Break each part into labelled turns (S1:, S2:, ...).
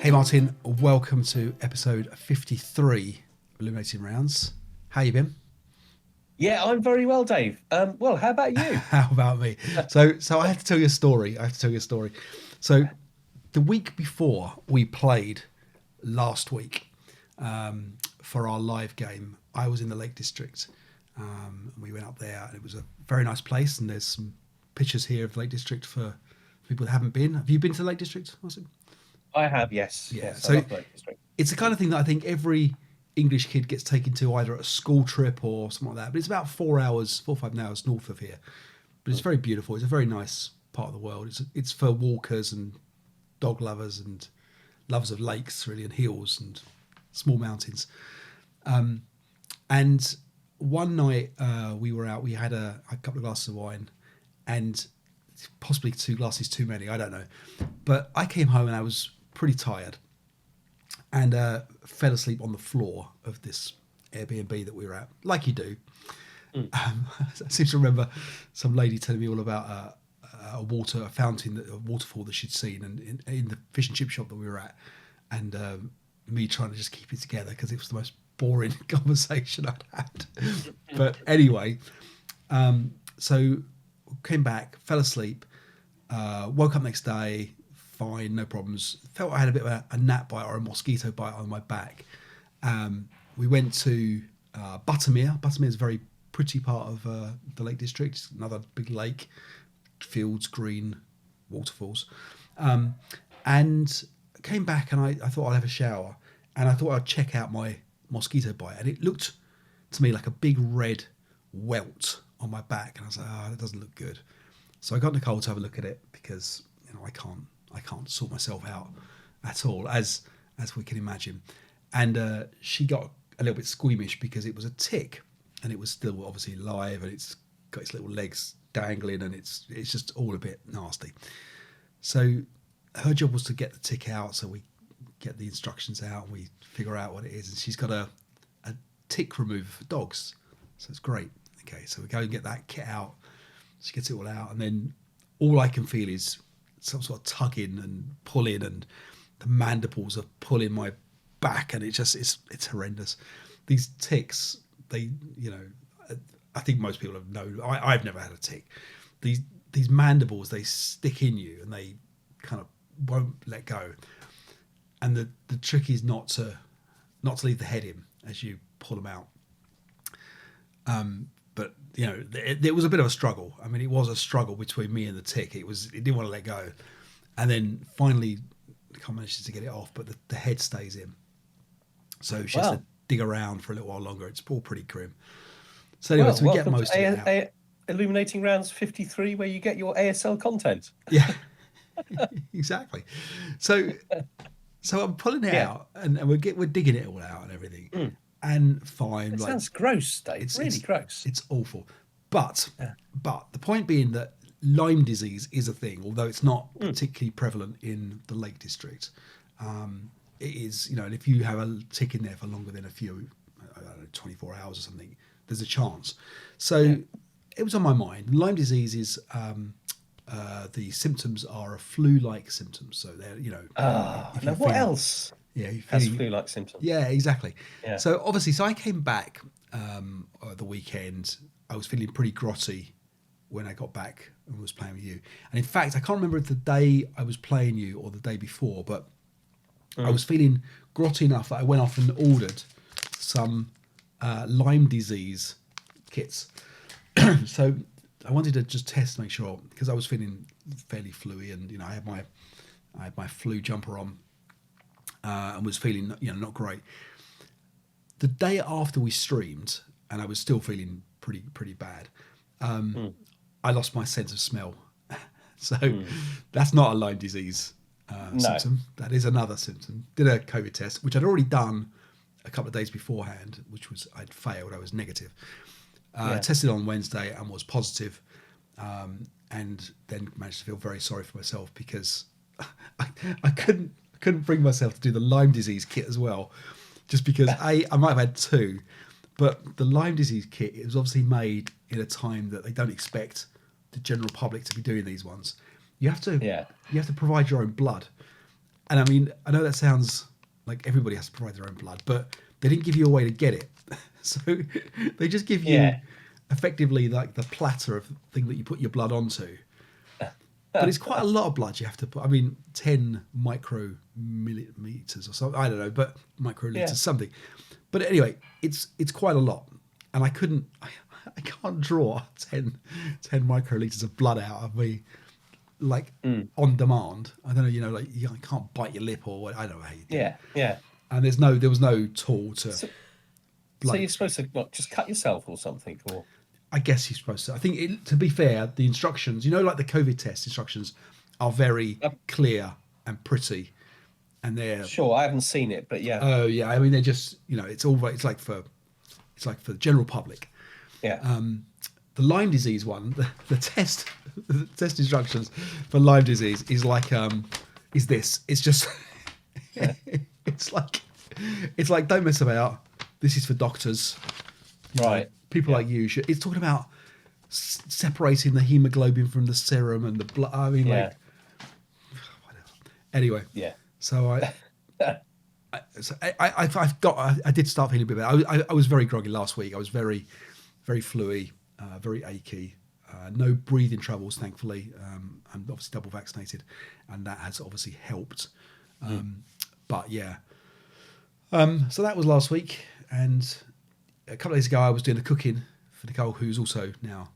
S1: Hey Martin, welcome to episode 53 of Illuminating Rounds. How you been?
S2: Yeah, I'm very well, Dave. Well, how about you?
S1: How about me? So I have to tell you a story. So the week before we played last week for our live game, I was in the Lake District. And we went up there, and it was a very nice place. And there's some pictures here of the Lake District for people that haven't been. Have you been to the Lake District, Martin?
S2: I have, yes,
S1: Yeah.
S2: yes. I
S1: So
S2: love Lake District.
S1: it's the kind of thing that I think every English kid gets taken to either at a school trip or something like that. But it's about 4 hours, 4 or 5 hours north of here. But it's very beautiful. It's a very nice part of the world. It's for walkers and dog lovers and lovers of lakes, really, and hills and small mountains. And one night we were out. We had a couple of glasses of wine, and possibly 2 glasses too many. I don't know. But I came home and I was pretty tired, and fell asleep on the floor of this Airbnb that we were at, like you do. I seem to remember some lady telling me all about a fountain, a waterfall that she'd seen, and in the fish and chip shop that we were at, and me trying to just keep it together because it was the most boring conversation I'd had. But anyway, so came back, fell asleep, woke up next day, fine, no problems. Felt I had a bit of a gnat bite or a mosquito bite on my back. We went to Buttermere. Buttermere is a very pretty part of the Lake District. It's another big lake, fields, green, waterfalls. And came back, and I thought I'd have a shower, and I thought I'd check out my mosquito bite, and it looked to me like a big red welt on my back, and I was like, oh, that doesn't look good. So I got Nicole to have a look at it because I can't sort myself out at all, as we can imagine. And she got a little bit squeamish because it was a tick, and it was still obviously live, and it's got its little legs dangling, and it's just all a bit nasty. So her job was to get the tick out, so we get the instructions out, and we figure out what it is, and she's got a tick remover for dogs, so it's great. Okay, so we go and get that kit out. She gets it all out, and then all I can feel is some sort of tugging and pulling, and the mandibles are pulling my back, and it's horrendous. These ticks, I think most people have known. I've never had a tick. These mandibles, they stick in you, and they kind of won't let go. And the trick is not to leave the head in as you pull them out. But it was a bit of a struggle. I mean, it was a struggle between me and the tick. It didn't want to let go, and then finally, I managed to get it off. But the head stays in, so she has to dig around for a little while longer. It's all pretty grim. So anyway, so we get most of it out.
S2: Illuminating Rounds 53, where you get your ASL content.
S1: Yeah, exactly. So I'm pulling it out, and we're digging it all out and everything. And fine.
S2: It sounds gross, Dave. It's really gross.
S1: It's awful. But the point being that Lyme disease is a thing, although it's not particularly prevalent in the Lake District. It is, and if you have a tick in there for longer than a few, I don't know, 24 hours or something, there's a chance. So it was on my mind. Lyme disease is the symptoms are a flu-like symptoms. So they're,
S2: now what else?
S1: Yeah,
S2: has flu-like symptoms.
S1: Yeah, exactly.
S2: Yeah.
S1: So obviously, I came back the weekend. I was feeling pretty grotty when I got back and was playing with you. And in fact, I can't remember if the day I was playing you or the day before, but I was feeling grotty enough that I went off and ordered some Lyme disease kits. So I wanted to just test, make sure, because I was feeling fairly fluey, and I had my flu jumper on. And was feeling, not great. The day after we streamed, and I was still feeling pretty bad, I lost my sense of smell. So that's not a Lyme disease symptom. That is another symptom. Did a COVID test, which I'd already done a couple of days beforehand, which was I'd failed. I was negative. Tested on Wednesday and was positive, and then managed to feel very sorry for myself because I couldn't bring myself to do the Lyme disease kit as well, just because I might have had two, but the Lyme disease kit is obviously made in a time that they don't expect the general public to be doing these ones. You have to provide your own blood, And I mean, I know that sounds like everybody has to provide their own blood, but they didn't give you a way to get it. So they just give you
S2: Yeah.
S1: effectively like the platter of thing that you put your blood onto. But it's quite a lot of blood you have to put. I mean, 10 micromillimeters or something. I don't know, but microliters,
S2: Yeah.
S1: something. But anyway, it's quite a lot. And I can't draw 10 microliters of blood out of me, like on demand. I don't know, like you can't bite your lip or what. I don't know how you do it.
S2: Yeah.
S1: And there was no tool to.
S2: So
S1: like,
S2: you're supposed to just cut yourself or something, or
S1: I guess you're supposed to. I think, to be fair, the instructions, like the COVID test instructions, are very clear and pretty, and they're.
S2: Sure, I haven't seen it, but yeah.
S1: Oh yeah, I mean they're just it's like for the general public.
S2: Yeah.
S1: The Lyme disease one, the test instructions for Lyme disease is like is this. It's just it's like don't mess about. This is for doctors.
S2: Right.
S1: People like you should. It's talking about separating the hemoglobin from the serum and the blood. I mean, whatever. Anyway.
S2: Yeah.
S1: So I did start feeling a bit better. I was very groggy last week. I was very, very fluey, very achy. No breathing troubles, thankfully. I'm obviously double vaccinated, and that has obviously helped. But yeah. So that was last week, and a couple of days ago I was doing the cooking for Nicole, who's also now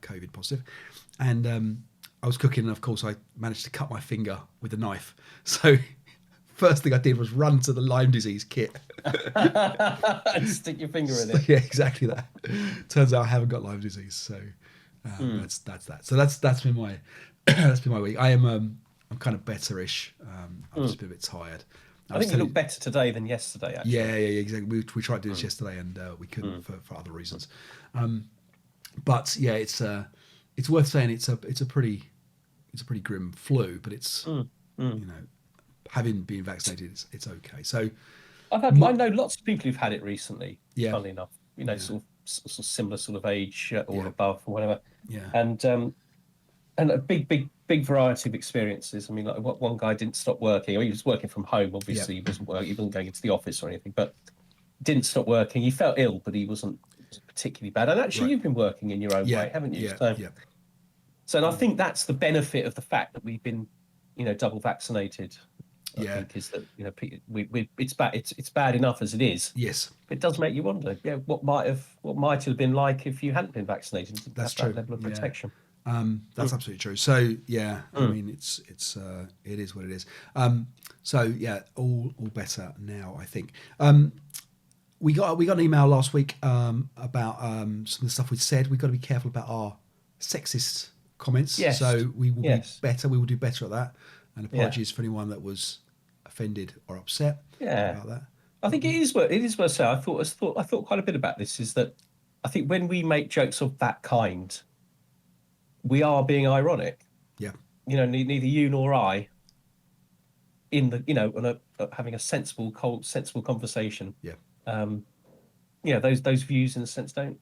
S1: COVID positive, and I was cooking, and of course I managed to cut my finger with a knife. So first thing I did was run to the Lyme disease kit.
S2: And stick your finger in it.
S1: Yeah, exactly that. Turns out I haven't got Lyme disease, so that's that. So that's been my week. I'm kind of betterish. I'm just a bit tired.
S2: I think you look better today than yesterday, actually.
S1: Yeah, exactly. We tried doing this yesterday, and we couldn't for other reasons. But yeah, it's worth saying it's a pretty grim flu, but it's having been vaccinated, it's okay. So
S2: I know lots of people who've had it recently.
S1: Yeah.
S2: Funnily enough, sort of similar sort of age or above or whatever.
S1: Yeah.
S2: And a big variety of experiences. I mean, like one guy didn't stop working. I mean, he was working from home. Obviously, he wasn't going into the office or anything, but didn't stop working. He felt ill, but he wasn't particularly bad. And actually, you've been working in your own way, haven't you? So, and I think that's the benefit of the fact that we've been, double vaccinated. I think is that it's bad enough as it is.
S1: Yes,
S2: it does make you wonder. Yeah, what might it have been like if you hadn't been vaccinated?
S1: That's true.
S2: That level of protection.
S1: That's absolutely true. So yeah, I mean it is what it is. So yeah, all better now, I think. We got an email last week about some of the stuff we said. We've got to be careful about our sexist comments.
S2: Yes.
S1: So we will be better. We will do better at that. And apologies for anyone that was offended or upset about that.
S2: I think it is worth saying. I thought quite a bit about this. Is that I think when we make jokes of that kind, we are being ironic. Yeah. Neither you nor I, in the having a sensible conversation. Yeah. Those views in a sense don't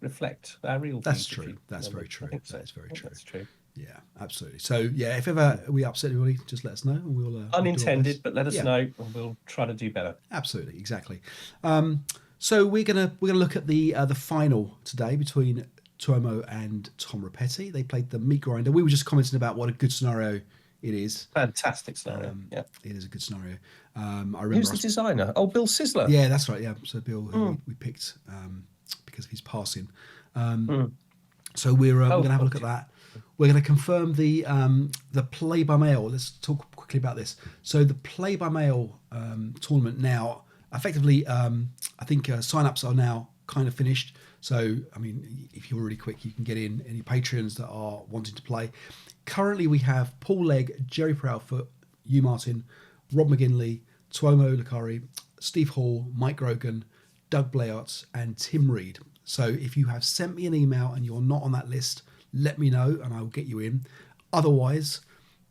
S2: reflect our real.
S1: That's
S2: views.
S1: true. That's very true. That's very true.
S2: That's true.
S1: Yeah, absolutely. So yeah, if ever we upset anybody, just let us know, and we'll.
S2: Unintended, but let us know, and we'll try to do better.
S1: Absolutely, exactly. So we're gonna look at the final today between Tuomo and Tom Repetti. They played the meat grinder. We were just commenting about what a good scenario it is.
S2: Fantastic scenario. It
S1: is a good scenario. I remember.
S2: Who's the designer? Oh, Bill Sizzler.
S1: Yeah, that's right. Yeah, so Bill, who we picked because of his passing. So we're going to have a look at that. We're going to confirm the play by mail. Let's talk quickly about this. So the play by mail tournament now, effectively, I think sign-ups are now kind of finished. So, I mean, if you're really quick, you can get in any Patreons that are wanting to play. Currently, we have Paul Legg, Jerry Proudfoot, Hugh Martin, Rob McGinley, Tuomo Lukkari, Steve Hall, Mike Grogan, Doug Blairts, and Tim Reed. So if you have sent me an email and you're not on that list, let me know and I will get you in. Otherwise,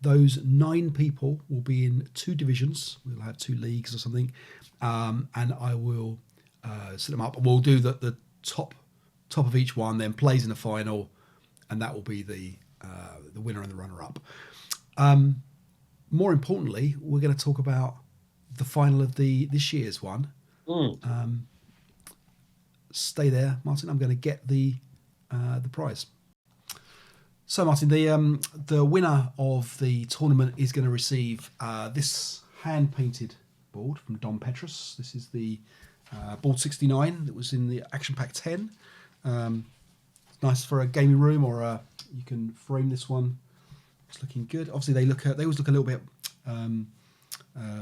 S1: those 9 people will be in 2 divisions. We'll have 2 leagues or something. And I will set them up. We'll do the top of each one, then plays in the final, and that will be the winner and the runner-up. more importantly, we're going to talk about the final of this year's one. Stay there, Martin. I'm going to get the prize. So, Martin, the winner of the tournament is going to receive this hand-painted board from Don Petrus. This is the board 69 that was in the Action Pack 10. It's nice for a gaming room, or you can frame this one. It's looking good. Obviously, they always look a little bit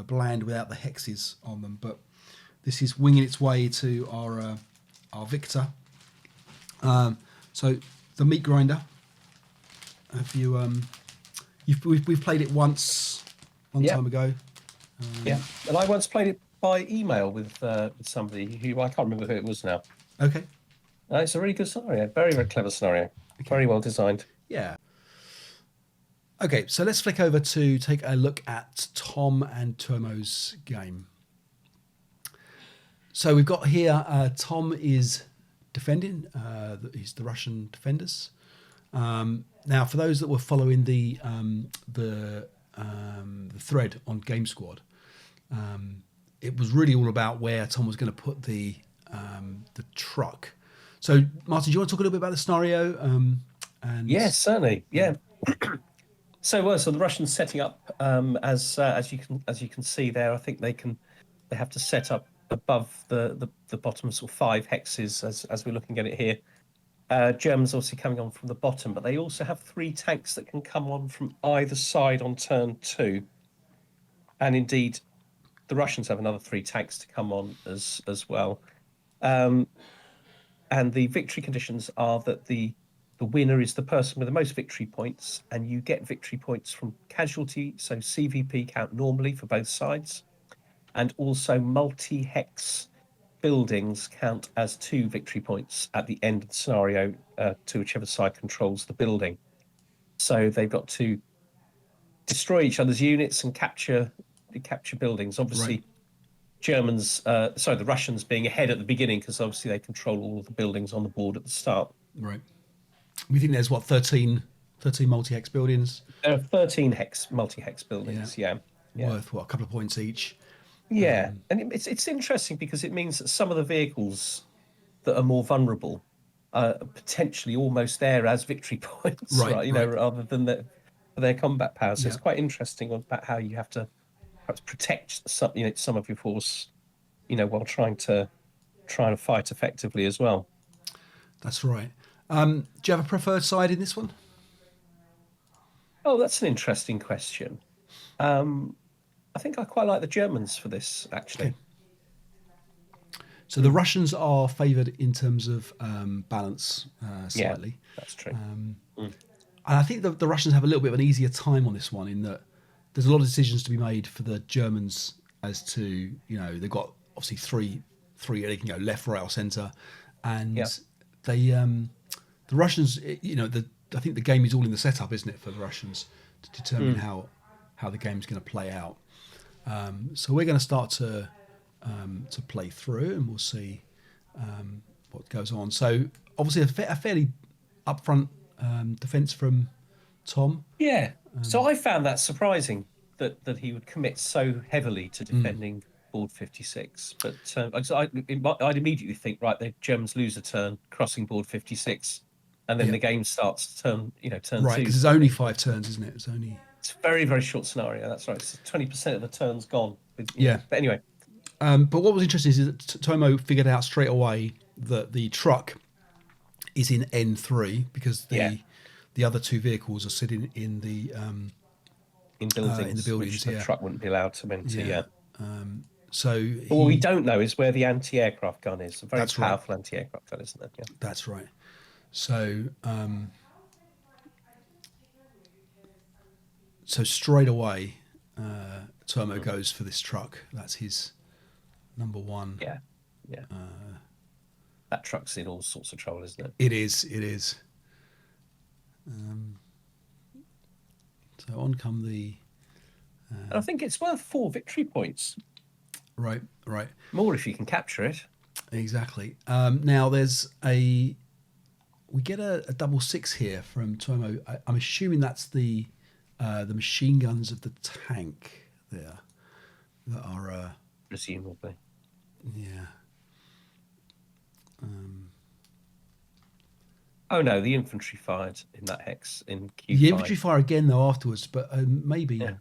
S1: bland without the hexes on them, but this is winging its way to our victor. So the meat grinder. Have you? We've played it once, long time ago.
S2: Yeah, and I once played it by email with somebody who I can't remember who it was now.
S1: Okay.
S2: It's a really good scenario. Very, very clever scenario. Okay. Very well designed.
S1: Yeah. Okay, so let's flick over to take a look at Tom and Tuomo's game. So we've got here, Tom is defending. He's the Russian defenders. Now, for those that were following the thread on Game Squad, it was really all about where Tom was going to put the truck. So, Martin, do you want to talk a little bit about the scenario?
S2: Yes, certainly. Yeah. So the Russians setting up as you can see there. I think they have to set up above the bottom sort of 5 hexes as we're looking at it here. Germans obviously coming on from the bottom, but they also have 3 tanks that can come on from either side on turn 2, and indeed the Russians have another 3 tanks to come on as well. And the victory conditions are that the winner is the person with the most victory points, and you get victory points from casualty, so CVP count normally for both sides, and also multi-hex buildings count as 2 victory points at the end of the scenario to whichever side controls the building. So they've got to destroy each other's units and capture buildings. Obviously, right. The Russians being ahead at the beginning because obviously they control all of the buildings on the board at the start.
S1: Right. We think there's 13 multi-hex buildings.
S2: There are 13 multi-hex buildings. Yeah.
S1: Worth a couple of points each.
S2: Yeah, and it's interesting because it means that some of the vehicles that are more vulnerable are potentially almost there as victory points, right? Rather than their combat power. So it's quite interesting about how you have to perhaps protect some of your force, while trying to fight effectively as well.
S1: That's right. Do you have a preferred side in this one?
S2: Oh, that's an interesting question. I think I quite like the Germans for this, actually. Okay.
S1: So the Russians are favoured in terms of balance slightly.
S2: Yeah, that's true.
S1: And I think the Russians have a little bit of an easier time on this one in that there's a lot of decisions to be made for the Germans as to, they've got obviously three they can go left, right or centre. And the Russians, I think the game is all in the setup, isn't it, for the Russians to determine how the game's going to play out. So we're going to start to play through, and we'll see what goes on. So obviously a fairly upfront defence from Tom.
S2: Yeah. So I found that surprising that he would commit so heavily to defending board 56. But I'd immediately think, right, the Germans lose a turn crossing board 56, and then the game starts to turn 2.
S1: Right, because it's only 5 turns, isn't it? It's
S2: a very, very short scenario. That's right. It's 20% of the turns gone. But anyway.
S1: But what was interesting is that Tomo figured out straight away that the truck is in N3 because the other 2 vehicles are sitting in the
S2: in buildings,
S1: in the buildings.
S2: Which the truck wouldn't be allowed to enter.
S1: But
S2: what we don't know is where the anti-aircraft gun is. A very powerful
S1: right.
S2: anti-aircraft gun, isn't it? Yeah.
S1: That's right. So straight away, Tuomo goes for this truck. That's his number 1.
S2: Yeah. That truck's in all sorts of trouble, isn't it?
S1: It is. So on come the...
S2: and I think it's worth 4 victory points.
S1: Right.
S2: More if you can capture it.
S1: Exactly. Now there's we get a double 6 here from Tuomo. I'm assuming that's the the machine guns of the tank there that are
S2: presumably.
S1: yeah.
S2: Oh no, the infantry fired in that hex in Q5.
S1: The infantry fire again though afterwards, but maybe.
S2: Yeah.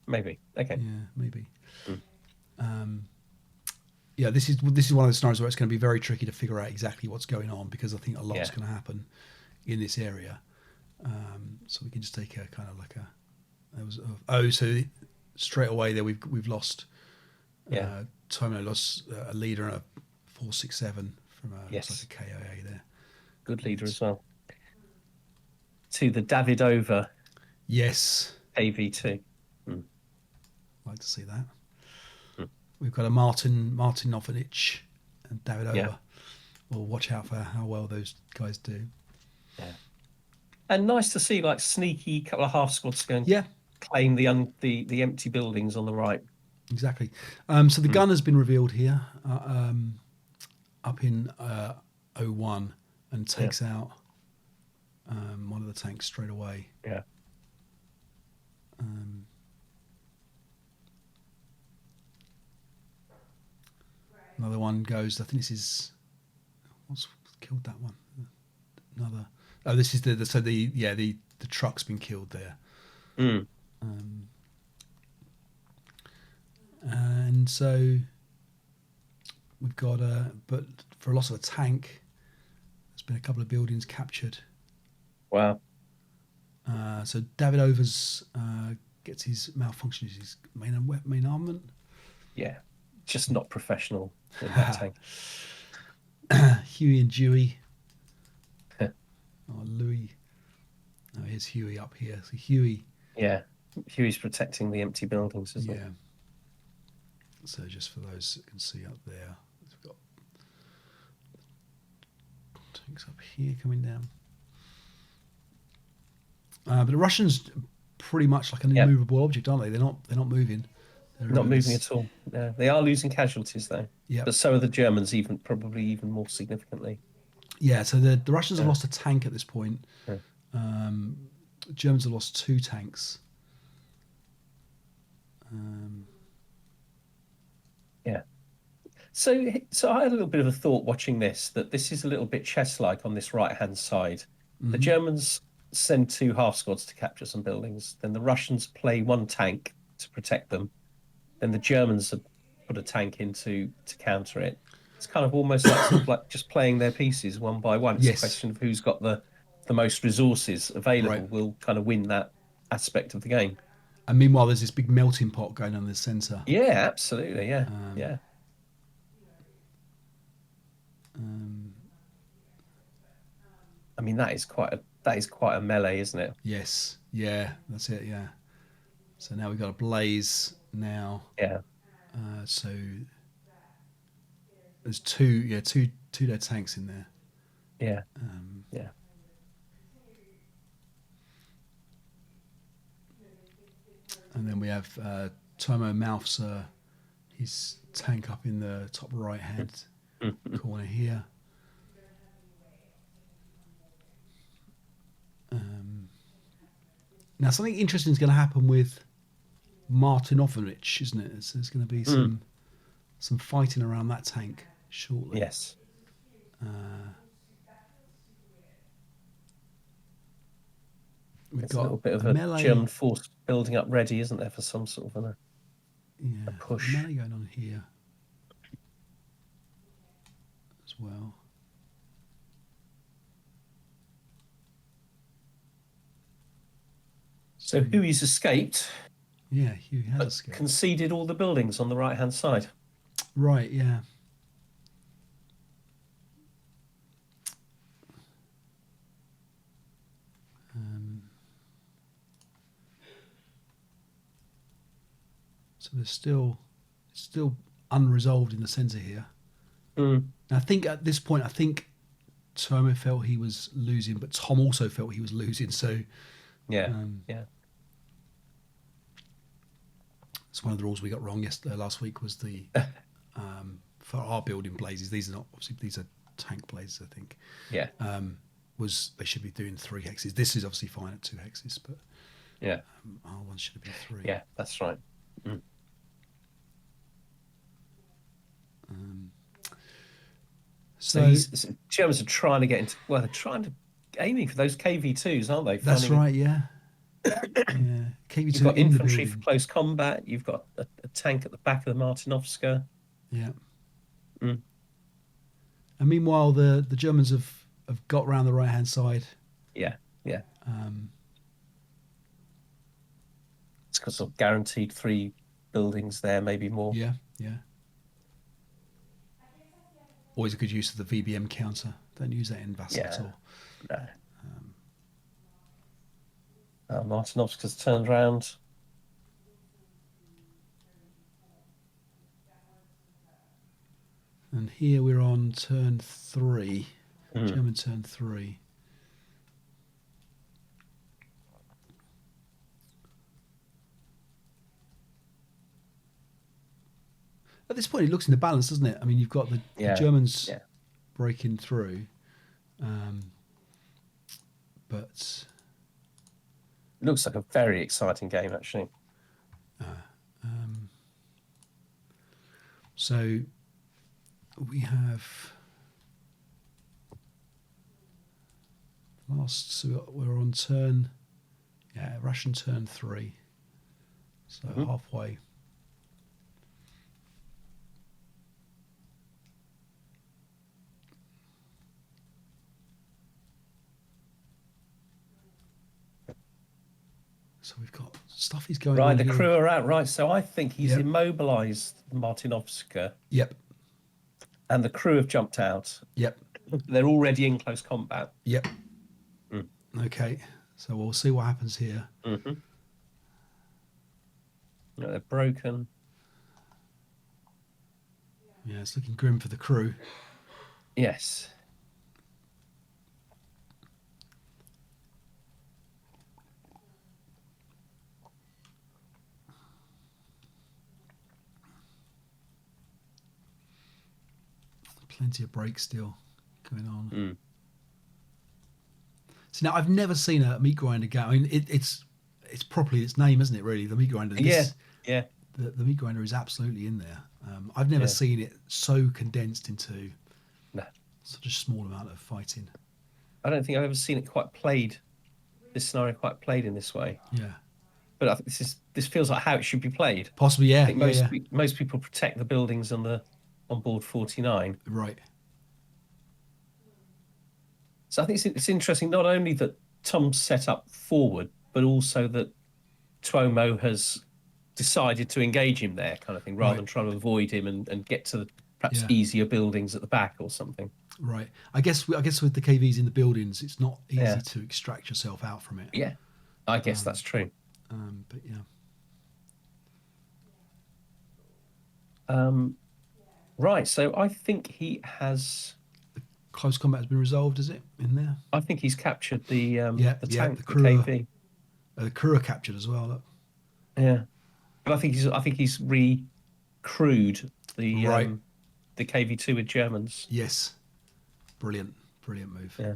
S2: Maybe. Okay.
S1: Yeah, maybe.
S2: Mm.
S1: Yeah, this is one of the scenarios where it's going to be very tricky to figure out exactly what's going on, because I think a lot's going to happen in this area. So we can just take a kind of like so straight away there we've lost. Tomo lost a leader and a 467 from looks like a KIA there.
S2: Good leader as well. To the Davidova.
S1: Yes.
S2: AV2.
S1: Like to see that. We've got a Martin Novinich and Davidova.
S2: Yeah.
S1: We'll watch out for how well those guys do.
S2: Yeah. And nice to see like sneaky couple of half squads going claim the empty buildings on the right.
S1: Exactly. So the gun has been revealed here up in 01 and takes out one of the tanks straight away.
S2: Yeah.
S1: Another one goes. I think this is what's killed that one. Another. Oh, this is the truck's been killed there. And so we've got but for a loss of a tank, there's been a couple of buildings captured.
S2: Wow.
S1: So Davidova's gets his malfunctions, his main armament.
S2: Yeah, just not professional in that tank.
S1: Huey and Dewey. Louis. Oh, here's Huey up here. So Huey.
S2: Yeah, Huey's protecting the empty buildings, isn't it?
S1: So just for those that can see up there, we've got tanks up here coming down. But the Russians pretty much like an immovable object, aren't they? They're not moving. They're
S2: not moving at all. Yeah. They are losing casualties though.
S1: Yeah.
S2: But so are the Germans, probably even more significantly.
S1: Yeah, so the Russians have lost a tank at this point.
S2: Yeah.
S1: Germans have lost 2 tanks.
S2: Yeah. So I had a little bit of a thought watching this, that this is a little bit chess-like on this right-hand side. The Germans send 2 half squads to capture some buildings. Then the Russians play 1 tank to protect them. Then the Germans have put a tank in to counter it. It's kind of almost like, sort of like just playing their pieces one by one. It's a question of who's got the most resources available will kind of win that aspect of the game.
S1: And meanwhile, there's this big melting pot going on in the centre.
S2: Yeah, absolutely. Yeah, yeah. I mean, that is quite a melee, isn't it?
S1: Yes. Yeah, that's it. Yeah. So now we've got a blaze now.
S2: Yeah.
S1: So there's two dead tanks in there.
S2: Yeah. Yeah.
S1: And then we have Tuomo Mouth's his tank up in the top right hand corner here. Now something interesting is going to happen with Martinovich, isn't it? So there's going to be some fighting around that tank shortly.
S2: Yes.
S1: We've
S2: There's
S1: got
S2: a little bit of a
S1: melee.
S2: German force building up ready, isn't there, for some sort of a push.
S1: Melee going on here as well.
S2: So Huey's escaped.
S1: Yeah, Huey has escaped.
S2: Conceded all the buildings on the right-hand side.
S1: Right, yeah. So there's still unresolved in the centre here. And I think at this point, Tuomo felt he was losing, but Tom also felt he was losing. So
S2: yeah.
S1: It's one of the rules we got wrong last week was the for our building blazes. These are tank blazes, I think.
S2: Yeah.
S1: Was they should be doing 3 hexes. This is obviously fine at 2 hexes, but
S2: Yeah.
S1: R1 should have been 3.
S2: Yeah, that's right. Mm.
S1: So
S2: Germans are trying to get into. Well, they're aiming for those KV2s, aren't they?
S1: that's right. Yeah. Yeah. KV2
S2: You've got
S1: in the
S2: infantry for
S1: building.
S2: close combat. You've got a tank at the back of the Martinovska.
S1: Yeah.
S2: Mm.
S1: And meanwhile, the Germans have got round the right hand side.
S2: Yeah, yeah.
S1: Um,
S2: It's got sort of guaranteed 3 buildings there, maybe more.
S1: yeah. Yeah. Always a good use of the VBM counter. Don't use that in Vassal at all.
S2: No. Martinovska's turned round.
S1: And here we're on turn 3.
S2: Mm.
S1: German turn 3. At this point, it looks in the balance, doesn't it? I mean, you've got the Germans breaking through, but
S2: it looks like a very exciting game, actually.
S1: So we have so we're on turn, Russian turn 3, so halfway. So we've got stuff is going on.
S2: Right, the
S1: here.
S2: crew are out. Right, so I think he's immobilised Martinovska.
S1: Yep.
S2: And the crew have jumped out.
S1: Yep.
S2: They're already in close combat.
S1: Yep. Okay, so we'll see what happens here.
S2: Mm-hmm. No, they're broken.
S1: Yeah, it's looking grim for the crew.
S2: Yes.
S1: Plenty of breaks still going on.
S2: Mm.
S1: So now I've never seen a meat grinder go. I mean, it's properly its name, isn't it? Really, the meat grinder.
S2: Yeah.
S1: The meat grinder is absolutely in there. I've never seen it so condensed into such a small amount of fighting.
S2: I don't think I've ever seen it quite played. This scenario quite played in this way.
S1: Yeah.
S2: But I think this feels like how it should be played.
S1: Possibly, yeah.
S2: I think most people protect the buildings on board 49.
S1: Right.
S2: So I think it's interesting not only that Tom's set up forward, but also that Tuomo has decided to engage him there, kind of thing, rather than trying to avoid him and get to perhaps easier buildings at the back or something.
S1: Right. I guess with the KVs in the buildings, it's not easy to extract yourself out from it.
S2: Yeah, I guess that's true.
S1: But yeah.
S2: Right. So I think he has.
S1: Close combat has been resolved, is it, in there?
S2: I think he's captured the tank,
S1: the crew.
S2: the KV.
S1: The crew are captured as well. Look.
S2: Yeah, but I think he's re-crewed the KV2 with Germans.
S1: Yes, brilliant move.
S2: Yeah.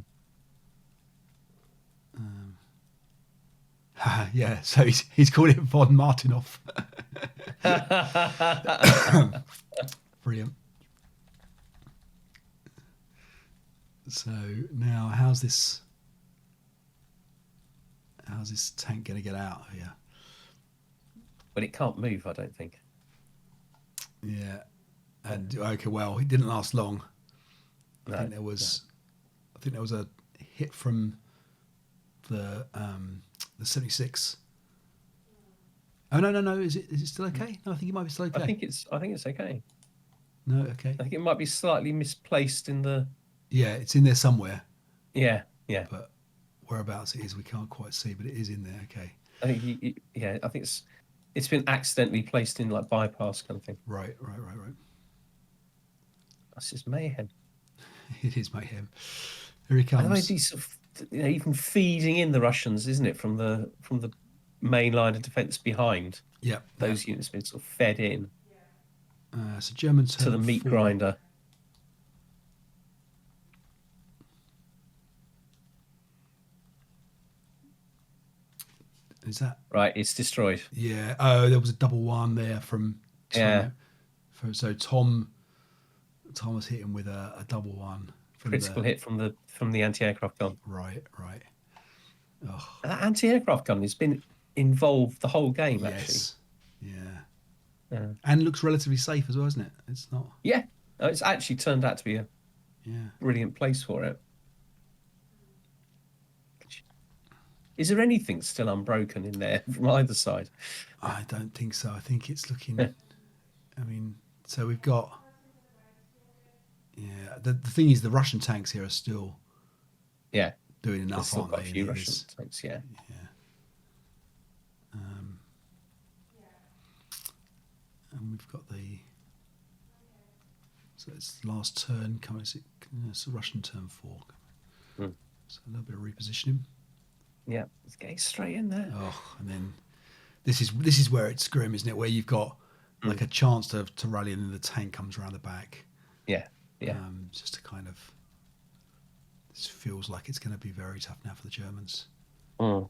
S1: Yeah, so he's called it von Martinov. Brilliant. So now, how's this tank going to get out here?
S2: But it can't move, I don't think.
S1: Yeah, and okay, well, it didn't last long.
S2: No,
S1: I think there was a hit from the 76. Oh no! Is it still okay? No, I think it might be still okay.
S2: I think it's okay.
S1: No, okay.
S2: I think it might be slightly misplaced in the.
S1: Yeah, it's in there somewhere.
S2: Yeah.
S1: But whereabouts it is, we can't quite see, but it is in there. Okay.
S2: I think I think it's been accidentally placed in like bypass kind of thing.
S1: Right.
S2: That's just mayhem.
S1: It is mayhem. Here he comes.
S2: I mean, he's sort of, even feeding in the Russians, isn't it, from the main line of defence behind?
S1: Yeah.
S2: Those units been sort of fed in.
S1: So German
S2: to the meat grinder.
S1: Is that
S2: Right, it's destroyed.
S1: yeah? Oh, there was a double one there from
S2: Yeah,
S1: Tomo. So Tom was hitting with a double one from
S2: critical
S1: the
S2: hit from the anti-aircraft gun.
S1: right. Oh
S2: That anti-aircraft gun has been involved the whole game, actually.
S1: yes, yeah,
S2: Yeah.
S1: and looks relatively safe as well, isn't it? It's not.
S2: Yeah, it's actually turned out to be a
S1: Yeah,
S2: brilliant place for it. Is there anything still unbroken in there from either side?
S1: I don't think so. I think it's looking.
S2: Yeah.
S1: I mean, so we've got. Yeah, the thing is, the Russian tanks here are still
S2: Yeah,
S1: doing
S2: there's
S1: enough,
S2: still
S1: aren't
S2: quite a
S1: they?
S2: few Russian tanks. Yeah.
S1: And we've got the. So it's the last turn coming. It's a Russian turn 4.
S2: Mm.
S1: So a little bit of repositioning.
S2: Yeah, it's getting straight in there.
S1: Oh, and then this is where it's grim, isn't it? Where you've got like a chance to rally, and then the tank comes around the back.
S2: Yeah, yeah.
S1: Just to kind of. This feels like it's going to be very tough now for the Germans.
S2: Mm.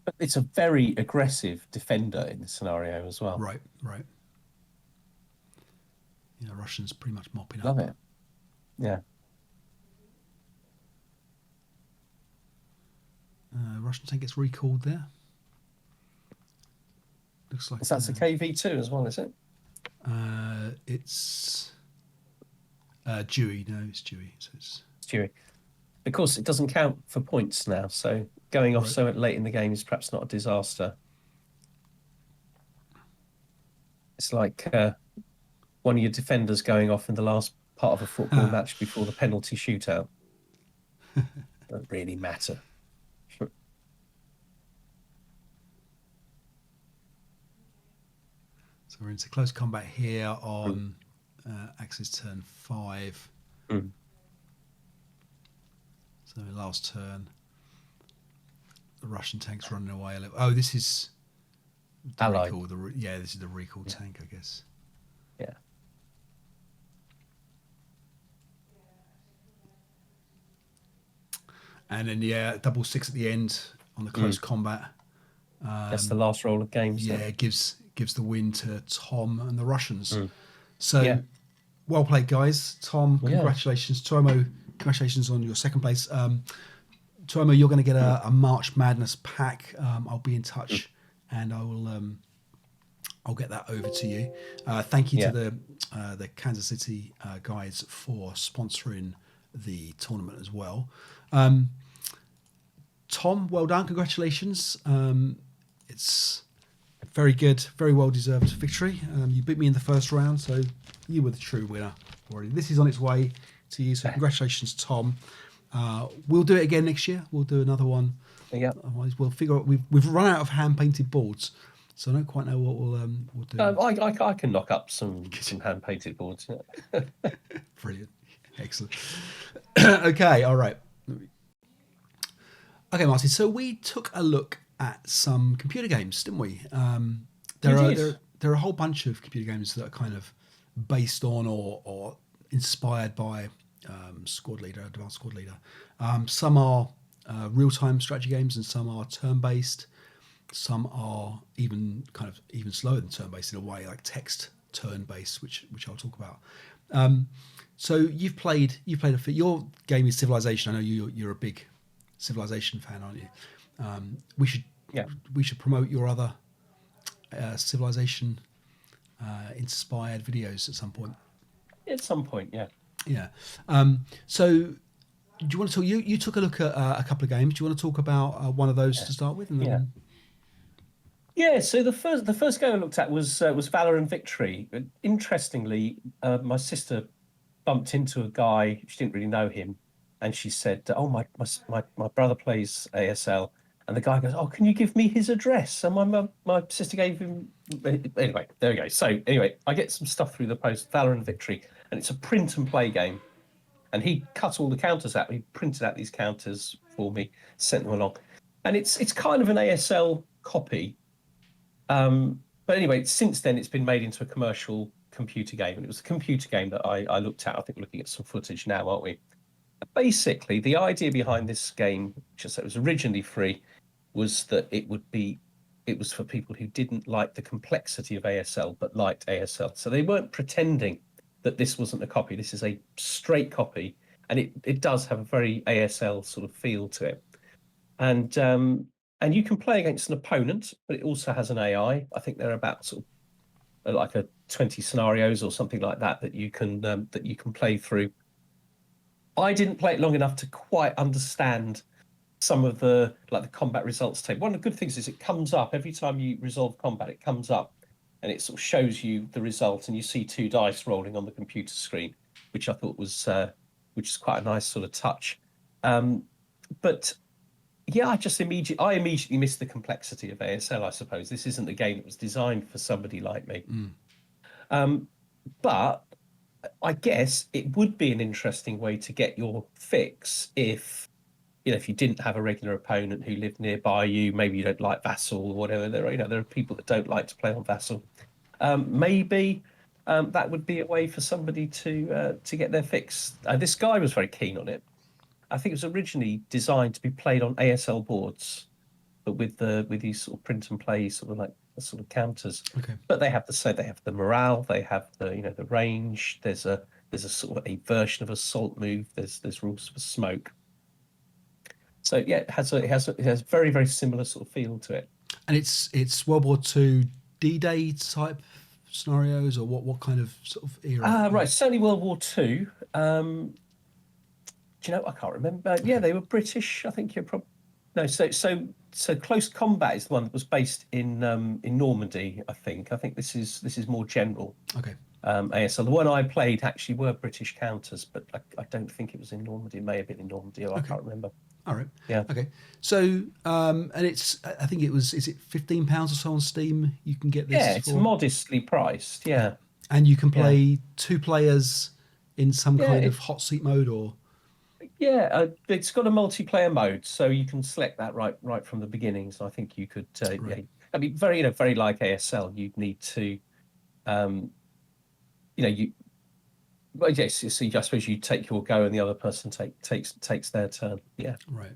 S2: But it's a very aggressive defender in this scenario as well.
S1: Right. Yeah, Russians pretty much mopping
S2: Love
S1: up.
S2: it. Yeah.
S1: Russian tank gets recalled there. Looks like
S2: That's a KV2 as well, is it?
S1: it's Dewey. No, it's Dewey. So it's
S2: Stewie. Of course, it doesn't count for points now, so going off so late in the game is perhaps not a disaster. It's like one of your defenders going off in the last part of a football match before the penalty shootout. Doesn't really matter.
S1: So we're into close combat here on Axis turn 5.
S2: Mm.
S1: So last turn, the Russian tank's running away a little. Oh, this is the
S2: Allied.
S1: recall. This is the recall tank, I guess.
S2: Yeah.
S1: And then double 6 at the end on the close combat.
S2: That's the last roll of games.
S1: Yeah,
S2: then.
S1: it gives the win to Tom and the Russians. So well played, guys. Tom, congratulations. Tuomo, congratulations on your second place. Tuomo, you're going to get a March Madness pack. I'll be in touch, and I will. I'll get that over to you. Thank you to the Kansas City guys for sponsoring the tournament as well. Tom, well done. Congratulations. It's very good, very well deserved victory. You beat me in the first round, so you were the true winner already. This is on its way to you, so congratulations, Tom. We'll do it again next year. We'll do another one.
S2: Yeah.
S1: Otherwise, we'll figure out. We've run out of hand painted boards, so I don't quite know what we'll do.
S2: I can knock up some hand painted boards. Yeah.
S1: Brilliant, excellent. Okay, all right. Okay, Martin. So we took a look at some computer games, didn't we? There are a whole bunch of computer games that are kind of based on or inspired by Squad Leader, Advanced Squad Leader. Some are real-time strategy games, and some are turn-based. Some are even slower than turn-based in a way, like text turn-based, which I'll talk about. So you've played your game is Civilization. I know you're a big Civilization fan, aren't you? We should promote your other Civilization inspired videos at some point.
S2: At some point, yeah.
S1: Yeah. So do you want to talk? You took a look at a couple of games. Do you want to talk about one of those to start with? And then...
S2: Yeah. So the first game I looked at was Valor and Victory. But interestingly, my sister bumped into a guy. She didn't really know him, and she said, "Oh, my brother plays ASL." And the guy goes, "Oh, can you give me his address?" And my sister gave him. Anyway, there we go. So anyway, I get some stuff through the post, Valor and Victory, and it's a print and play game. And he cut all the counters out. He printed out these counters for me, sent them along, and it's kind of an ASL copy. But anyway, since then it's been made into a commercial computer game, and it was a computer game that I looked at. I think we're looking at some footage now, aren't we? Basically, the idea behind this game, just that it was originally free, was that it was for people who didn't like the complexity of ASL but liked ASL. So they weren't pretending that this wasn't a copy. This is a straight copy, and it does have a very ASL sort of feel to it. And you can play against an opponent, but it also has an AI. I think there are about sort of like a 20 scenarios or something like that that you can play through. I didn't play it long enough to quite understand some of the combat results table. One of the good things is it comes up every time you resolve combat. It comes up and it sort of shows you the result, and you see 2 dice rolling on the computer screen, which I thought was which is quite a nice sort of touch. But yeah, I immediately missed the complexity of ASL. I suppose this isn't a game that was designed for somebody like me. But I guess it would be an interesting way to get your fix if you didn't have a regular opponent who lived nearby you. Maybe you don't like Vassal or whatever. There are people that don't like to play on Vassal. Maybe that would be a way for somebody to get their fix. This guy was very keen on it. I think it was originally designed to be played on ASL boards, but with these sort of print and play sort of counters.
S1: Okay.
S2: But they have the morale, they have the range. There's a sort of a version of assault move. There's rules for smoke. So yeah, it has very, very similar sort of feel to it.
S1: And it's World War II D-Day type scenarios, or what kind of sort of era?
S2: Right, certainly World War II. Do you know? I can't remember. Okay. Yeah, they were British. I think you're probably no. So Close Combat is the one that was based in Normandy. I think this is more general.
S1: Okay.
S2: ASL. The one I played actually were British counters, but I don't think it was in Normandy. It may have been in Normandy, or I can't remember.
S1: All right.
S2: Yeah.
S1: Okay. So, and it's, I think is it £15 or so on Steam? You can get this.
S2: Yeah, it's modestly priced. Yeah.
S1: And you can play 2 players in some kind of hot seat mode, or.
S2: Yeah, it's got a multiplayer mode, so you can select that right from the beginning. So I think you could. Right. I mean, very like ASL, you'd need to. Well, yes. So I suppose you take your go, and the other person takes their turn. Yeah.
S1: Right.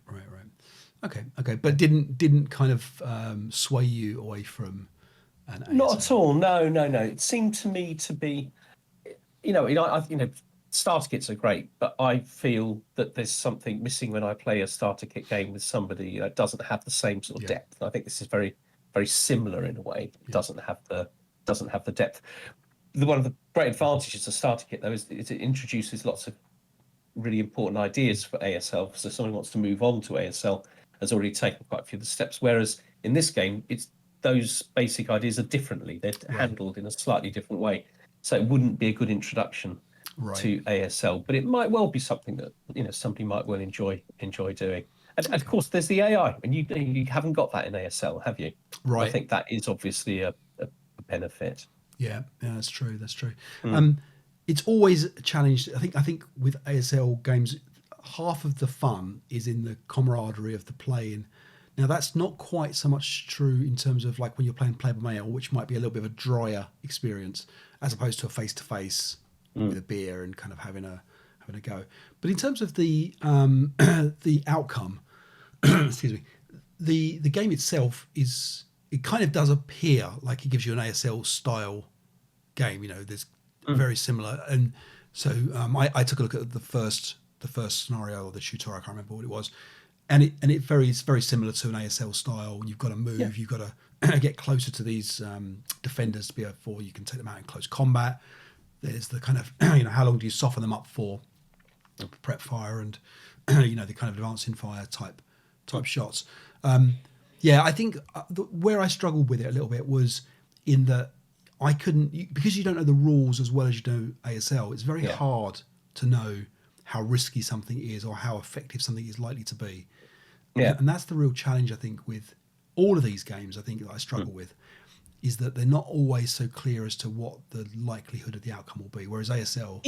S1: Okay. But didn't kind of sway you away from an ASL?
S2: Not at all. No. It seemed to me to be, starter kits are great, but I feel that there's something missing when I play a starter kit game with somebody that doesn't have the same sort of depth. I think this is very, very similar in a way. It doesn't have the depth. One of the great advantages of starter kit, though, is it introduces lots of really important ideas for ASL. So if someone wants to move on to ASL, has already taken quite a few of the steps. Whereas in this game, those basic ideas are differently. They're handled in a slightly different way. So it wouldn't be a good introduction to ASL, but it might well be something that somebody might well enjoy doing. And of course, there's the AI, and you haven't got that in ASL, have you?
S1: Right.
S2: I think that is obviously a benefit.
S1: Yeah, that's true. It's always a challenge. I think with ASL games, half of the fun is in the camaraderie of the playing. Now, that's not quite so much true in terms of like when you're playing play by mail, which might be a little bit of a drier experience as opposed to a face-to-face with a beer and kind of having a go. But in terms of the outcome, excuse me, the game itself it kind of does appear like it gives you an ASL style game. There's very similar, and so I took a look at the first scenario or the tutorial. I can't remember what it was, and it's very similar to an ASL style. You've got to move, you've got to get closer to these defenders before you can take them out in close combat. There's the kind of how long do you soften them up for prep fire and the kind of advancing fire type shots. I think where I struggled with it a little bit was in that I couldn't, because you don't know the rules as well as you know ASL. It's very hard to know how risky something is or how effective something is likely to be. Yeah, and that's the real challenge I think with all of these games. I think that I struggle with is that they're not always so clear as to what the likelihood of the outcome will be. Whereas ASL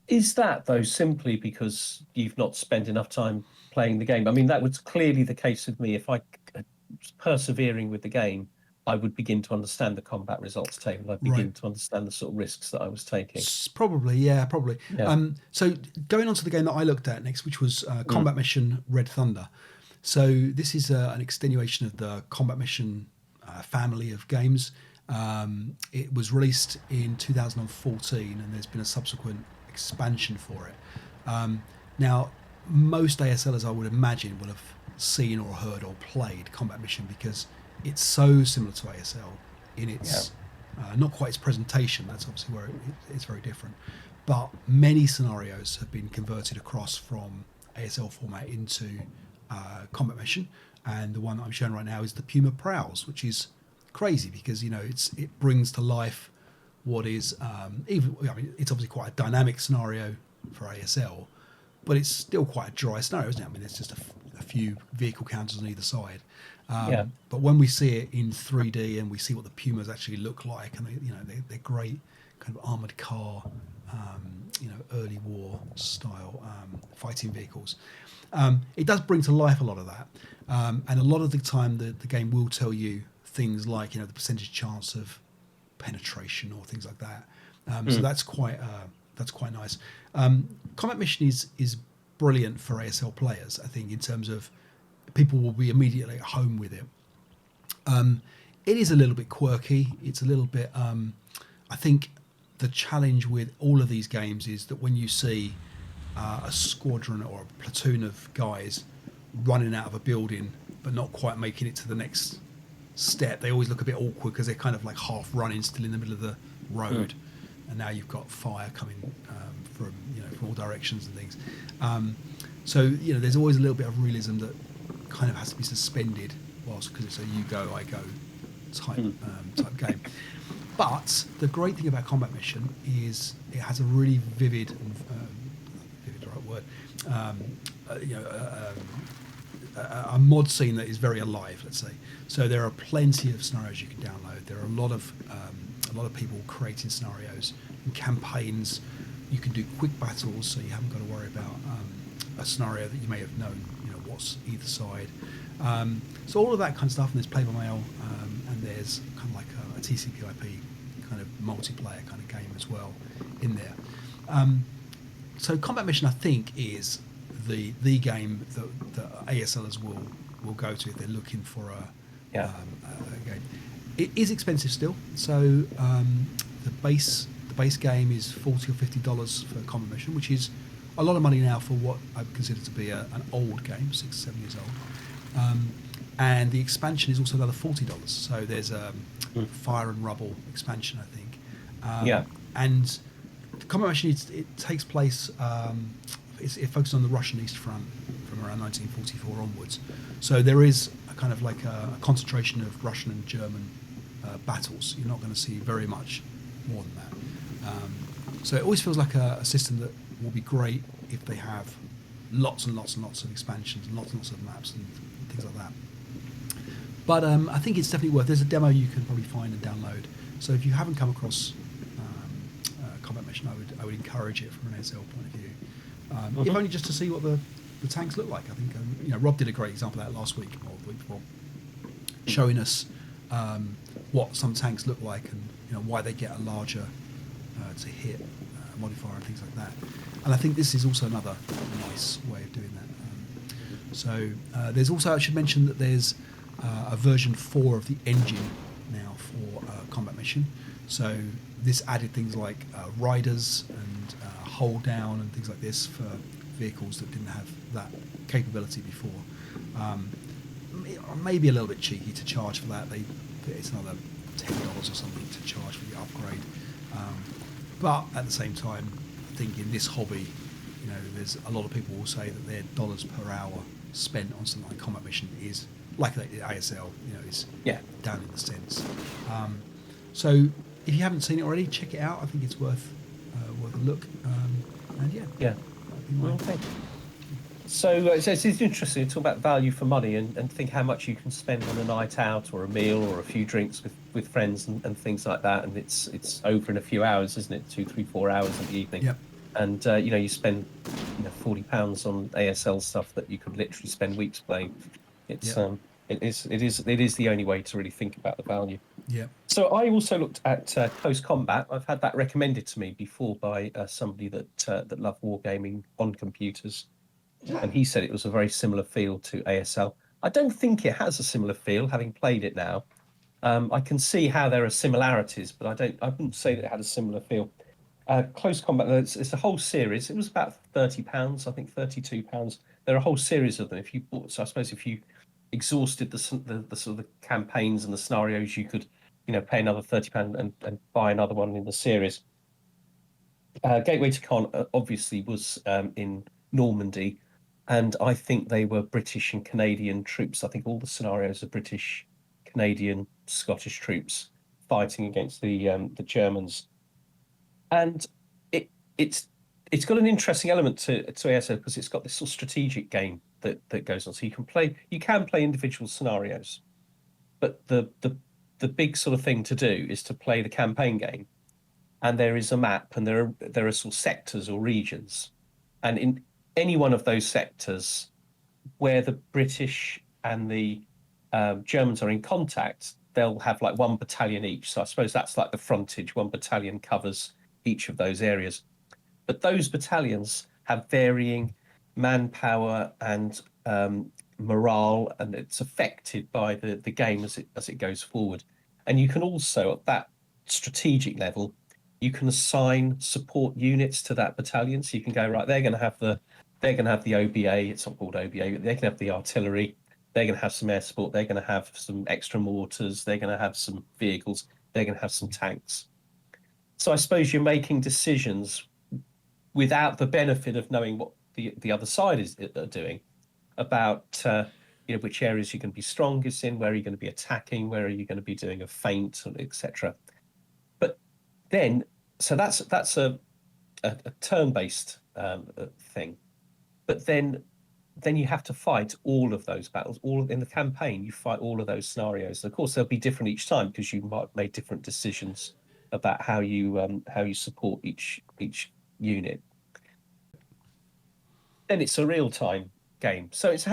S2: is that though simply because you've not spent enough time playing the game? I mean, that was clearly the case with me. If I was persevering with the game, I would begin to understand the combat results table. I'd begin to understand the sort of risks that I was taking.
S1: Probably, yeah, probably.
S2: Yeah.
S1: So going on to the game that I looked at next, which was Combat Mission Red Thunder. So this is an extenuation of the Combat Mission family of games. It was released in 2014, and there's been a subsequent expansion for it. Now, most ASLers, I would imagine, will have seen or heard or played Combat Mission because it's so similar to ASL in its not quite its presentation. That's obviously where it's very different. But many scenarios have been converted across from ASL format into Combat Mission, and the one that I'm showing right now is the Puma Prowls, which is crazy because it brings to life what is it's obviously quite a dynamic scenario for ASL, but it's still quite a dry scenario, isn't it? I mean, there's just a few vehicle counters on either side. But when we see it in 3D and we see what the Pumas actually look like, and they're great kind of armored car, early war style fighting vehicles. It does bring to life a lot of that, and a lot of the time the game will tell you things like the percentage chance of penetration or things like that. So that's quite nice. Combat Mission is brilliant for ASL players, I think, in terms of people will be immediately at home with it. It is a little bit quirky. It's a little bit. I think the challenge with all of these games is that when you see a squadron or a platoon of guys running out of a building but not quite making it to the next step, they always look a bit awkward because they're kind of like half running, still in the middle of the road, and now you've got fire coming from all directions and things. So there's always a little bit of realism that kind of has to be suspended because it's a you go I go type game. But the great thing about Combat Mission is it has a really vivid and vivid, the right word, a mod scene that is very alive, let's say. So there are plenty of scenarios you can download. There are a lot of people creating scenarios and campaigns. You can do quick battles, so you haven't got to worry about a scenario that you may have known, what's either side. So all of that kind of stuff, and there's play by mail, and there's kind of like a TCP/IP kind of multiplayer kind of game as well in there. So Combat Mission, I think, is the game that ASLers will go to if they're looking for a game. It is expensive still, so the base game is $40 or $50 for Combat Mission, which is a lot of money now for what I consider to be an old game, 6 or 7 years old. And the expansion is also another $40. So there's a Fire and Rubble expansion, I think. And Combat Mission, it takes place. It focuses on the Russian East Front from around 1944 onwards. So there is a kind of like a concentration of Russian and German battles. You're not going to see very much more than that. So it always feels like a system that will be great if they have lots and lots and lots of expansions and lots of maps and things like that. But I think it's definitely worth. There's a demo you can probably find and download. So if you haven't come across Combat Mission, I would encourage it from an ASL point of view, if only just to see what the tanks look like. I think Rob did a great example of that last week or the week before, showing us what some tanks look like and why they get a larger to hit modifier and things like that. And I think this is also another nice way of doing that. So there's also, I should mention that there's a version 4 of the engine now for Combat Mission. So this added things like riders and hold down and things like this for vehicles that didn't have that capability before. Maybe a little bit cheeky to charge for that. It's another $10 or something to charge for the upgrade. But at the same time, I think in this hobby, there's a lot of people will say that their dollars per hour spent on something like Combat Mission is like the ASL, is down in the cents. So if you haven't seen it already, check it out. I think it's worth a look.
S2: Okay. So it's interesting to talk about value for money and think how much you can spend on a night out or a meal or a few drinks with friends and things like that, and it's over in a few hours, isn't it? 2, 3, 4 hours in the evening.
S1: Yep.
S2: And you spend £40 on ASL stuff that you could literally spend weeks playing. It's It is the only way to really think about the value.
S1: Yeah.
S2: So I also looked at Close Combat. I've had that recommended to me before by somebody that loved wargaming on computers, and he said it was a very similar feel to ASL. I don't think it has a similar feel, having played it now. I can see how there are similarities, but I wouldn't say that it had a similar feel. Close Combat, it's a whole series. It was about £30, I think £32. There are a whole series of them. If you bought, so I suppose if you exhausted the sort of the campaigns and the scenarios, you could, pay another £30 and buy another one in the series. Gateway to Con obviously was in Normandy, and I think they were British and Canadian troops. I think all the scenarios are British, Canadian, Scottish troops fighting against the Germans, and it's got an interesting element to ASO because it's got this sort of strategic game that goes on. So you can play individual scenarios, but the big sort of thing to do is to play the campaign game, and there is a map, and there are sort of sectors or regions, and in any one of those sectors where the British and the Germans are in contact, they'll have like one battalion each. So I suppose that's like the frontage. One battalion covers each of those areas, but those battalions have varying manpower and morale, and it's affected by the game as it goes forward. And you can also, at that strategic level, you can assign support units to that battalion. So you can go, right, they're going to have the OBA. It's not called OBA. They can have the artillery. They're going to have some air support. They're going to have some extra mortars. They're going to have some vehicles. They're going to have some tanks. So I suppose you're making decisions without the benefit of knowing what the other side are doing about which areas you're going to be strongest in, where are you going to be attacking, where are you going to be doing a feint, etc. But then, so that's a turn-based thing. But then you have to fight all of those battles. All in the campaign, you fight all of those scenarios. Of course, they'll be different each time because you might have made different decisions about how you support each unit. Then it's a real-time game, so it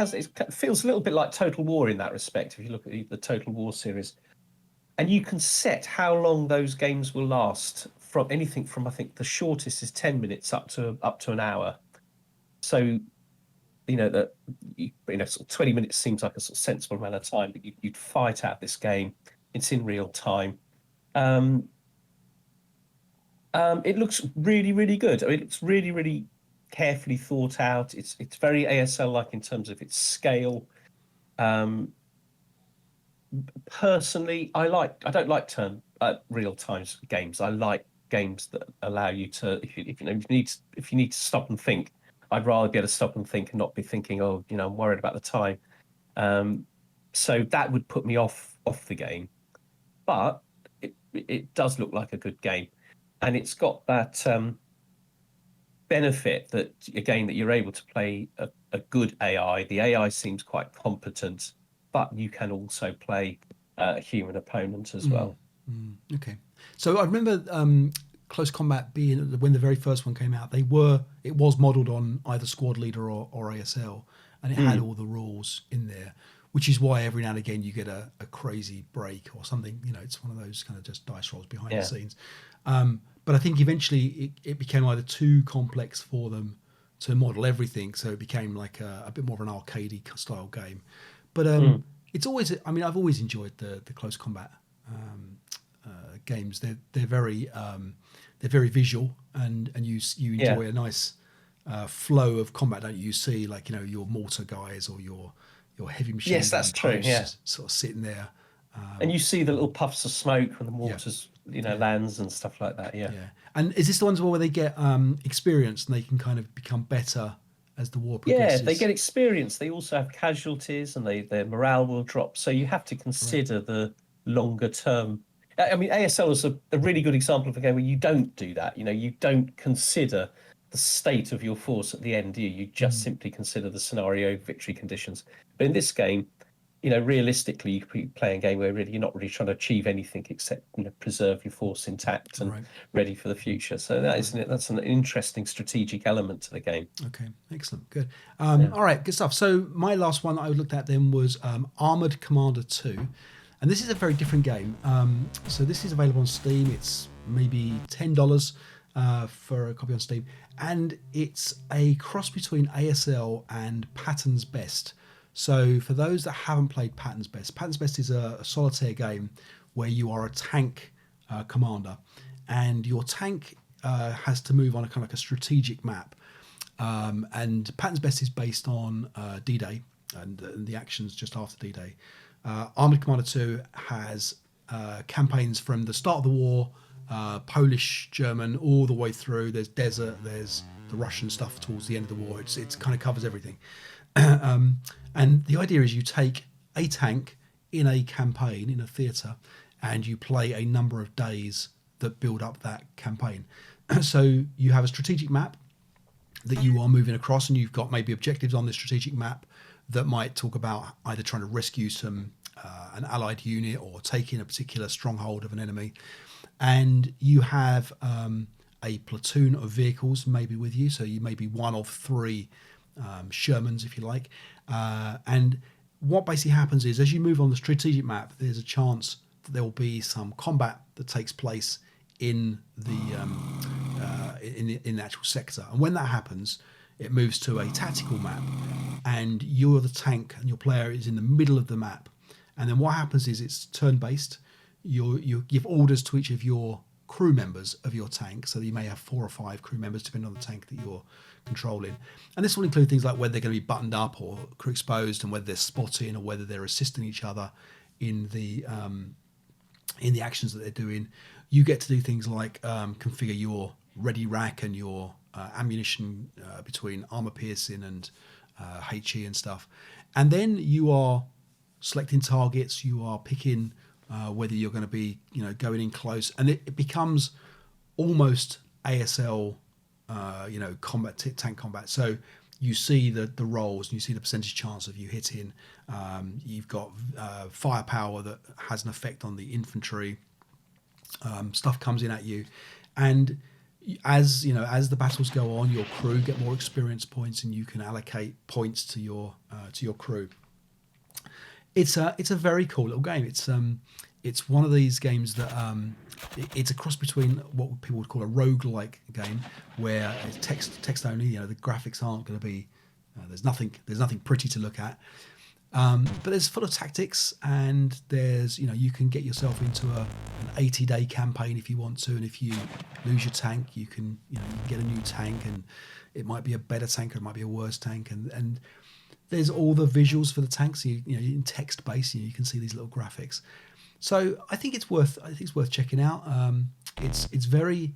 S2: feels a little bit like Total War in that respect. If you look at the Total War series, and you can set how long those games will last, from anything from, I think the shortest is 10 minutes up to an hour. So that sort of 20 minutes seems like a sort of sensible amount of time, but you'd fight out this game. It's in real time. It looks really, really good. I mean, it's really, really carefully thought out. It's very ASL-like in terms of its scale. Personally, I don't like real-time games. I like games that allow you to, if you need to stop and think. I'd rather be able to stop and think and not be thinking, I'm worried about the time. So that would put me off the game. But it does look like a good game, and it's got that benefit that you're able to play a good AI. The AI seems quite competent, but you can also play a human opponent as well.
S1: Okay, so I remember Close Combat being, when the very first one came out, it was modelled on either Squad Leader or ASL, and it had all the rules in there, which is why every now and again you get a crazy break or something. It's one of those kind of just dice rolls behind the scenes. But I think eventually it became either too complex for them to model everything, so it became like a bit more of an arcadey style game. But it's always, I've always enjoyed the Close Combat games. They're very visual, and you enjoy a nice flow of combat, don't you? You see, like, your mortar guys or your heavy machine gun
S2: that's true. Yeah,
S1: sort of sitting there,
S2: and you see the little puffs of smoke when the mortars lands and stuff like that. Yeah.
S1: And is this the ones where they get experience and they can kind of become better as the war progresses?
S2: Yeah, they get experience. They also have casualties, and their morale will drop. So you have to consider the longer term. I mean, ASL is a really good example of a game where you don't do that. You don't consider the state of your force at the end. You just simply consider the scenario victory conditions. But in this game, realistically, you could be playing a game where really you're not really trying to achieve anything except preserve your force intact and ready for the future. So that's an interesting strategic element to the game.
S1: Okay, excellent, good. All right, good stuff. So my last one that I looked at then was Armoured Commander 2, and this is a very different game. So this is available on Steam. It's maybe $10 for a copy on Steam, and it's a cross between ASL and Patton's Best. So for those that haven't played Patton's Best is a solitaire game where you are a tank commander, and your tank has to move on a kind of like a strategic map. And Patton's Best is based on D-Day and the actions just after D-Day. Armoured Commander 2 has campaigns from the start of the war, Polish, German, all the way through. There's desert, there's the Russian stuff towards the end of the war. It kind of covers everything. And the idea is you take a tank in a campaign, in a theatre, and you play a number of days that build up that campaign. So you have a strategic map that you are moving across, and you've got maybe objectives on this strategic map that might talk about either trying to rescue an allied unit or taking a particular stronghold of an enemy. And you have a platoon of vehicles maybe with you, so you may be one of three Shermans, if you like. And what basically happens is, as you move on the strategic map, there's a chance that there will be some combat that takes place in the in the actual sector. And when that happens, it moves to a tactical map, and you're the tank, and your player is in the middle of the map. And then what happens is it's turn-based. You give orders to each of your crew members of your tank, so that you may have 4 or 5 crew members depending on the tank that you're controlling. And this will include things like whether they're going to be buttoned up or crew exposed, and whether they're spotting or whether they're assisting each other in the actions that they're doing. You get to do things like configure your ready rack and your ammunition between armor piercing and HE and stuff. And then you are selecting targets, you are picking whether you're going to be going in close, and it becomes almost ASL combat, tank combat. So you see the rolls, and you see the percentage chance of you hitting. You've got firepower that has an effect on the infantry. Stuff comes in at you, and as the battles go on, your crew get more experience points, and you can allocate points to your crew. It's a very cool little game. It's one of these games that it's a cross between what people would call a roguelike game, where it's text only. The graphics aren't going to be there's nothing pretty to look at. But it's full of tactics, and there's you can get yourself into an 80-day campaign if you want to, and if you lose your tank, you can you can get a new tank, and it might be a better tank or it might be a worse tank, and there's all the visuals for the tanks. In text based, you can see these little graphics. So I think it's worth checking out. It's very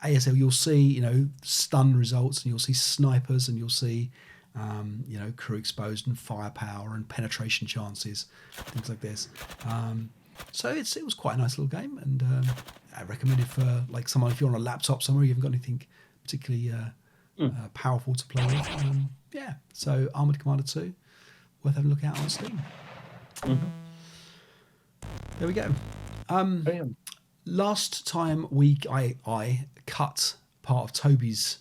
S1: ASL. You'll see stun results, and you'll see snipers, and you'll see crew exposed and firepower and penetration chances, things like this. So it was quite a nice little game, and I recommend it for like someone if you're on a laptop somewhere, you haven't got anything particularly powerful to play with. So Armoured Commander 2, worth having a look out on Steam.
S2: Mm-hmm.
S1: There we go. Last time I cut part of Toby's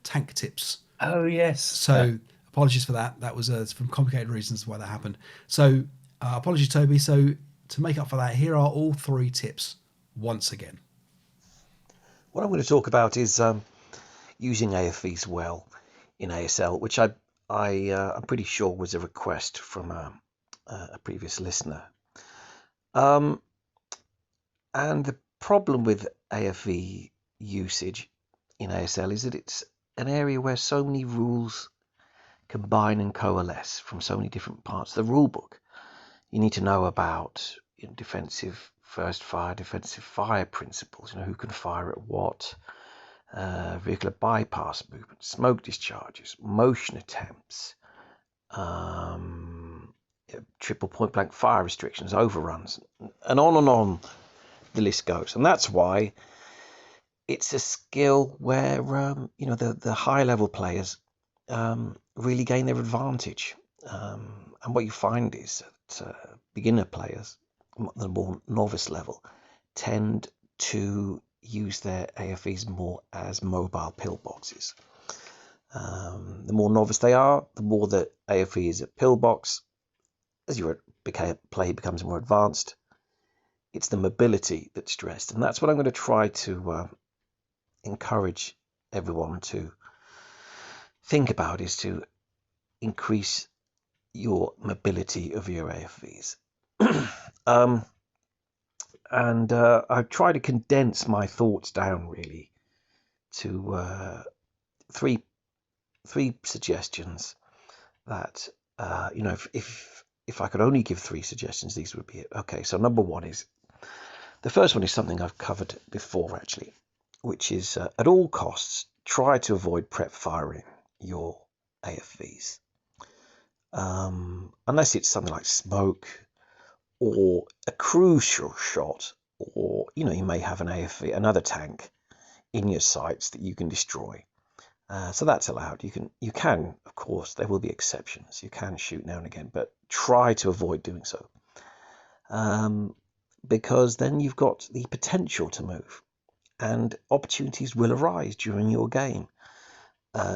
S1: tank tips.
S2: Oh yes.
S1: So apologies for that. That was from complicated reasons why that happened. So apologies, Toby. So to make up for that, here are all 3 tips once again.
S3: What I'm going to talk about is using AFVs well in ASL, which I'm pretty sure was a request from a previous listener. And the problem with AFV usage in ASL is that it's an area where so many rules combine and coalesce from so many different parts of the rule book. You need to know about defensive first fire, defensive fire principles, who can fire at what, vehicular bypass movement, smoke discharges, motion attempts, triple point blank fire restrictions, overruns, and on the list goes. And that's why it's a skill where the high level players really gain their advantage. And what you find is beginner players, the more novice level, tend to use their AFEs more as mobile pillboxes. The more novice they are, the more the AFE is a pillbox. As your play becomes more advanced, it's the mobility that's stressed, and that's what I'm going to try to encourage everyone to think about, is to increase your mobility of your AFEs. And I've tried to condense my thoughts down really to three suggestions that if I could only give 3 suggestions, these would be it. Okay, so number one is, the first one is something I've covered before actually, which is at all costs try to avoid prep firing your AFVs, unless it's something like smoke or a crucial shot, or you may have an AFV, another tank in your sights that you can destroy. So that's allowed. You can, of course, there will be exceptions. You can shoot now and again, but try to avoid doing so, because then you've got the potential to move, and opportunities will arise during your game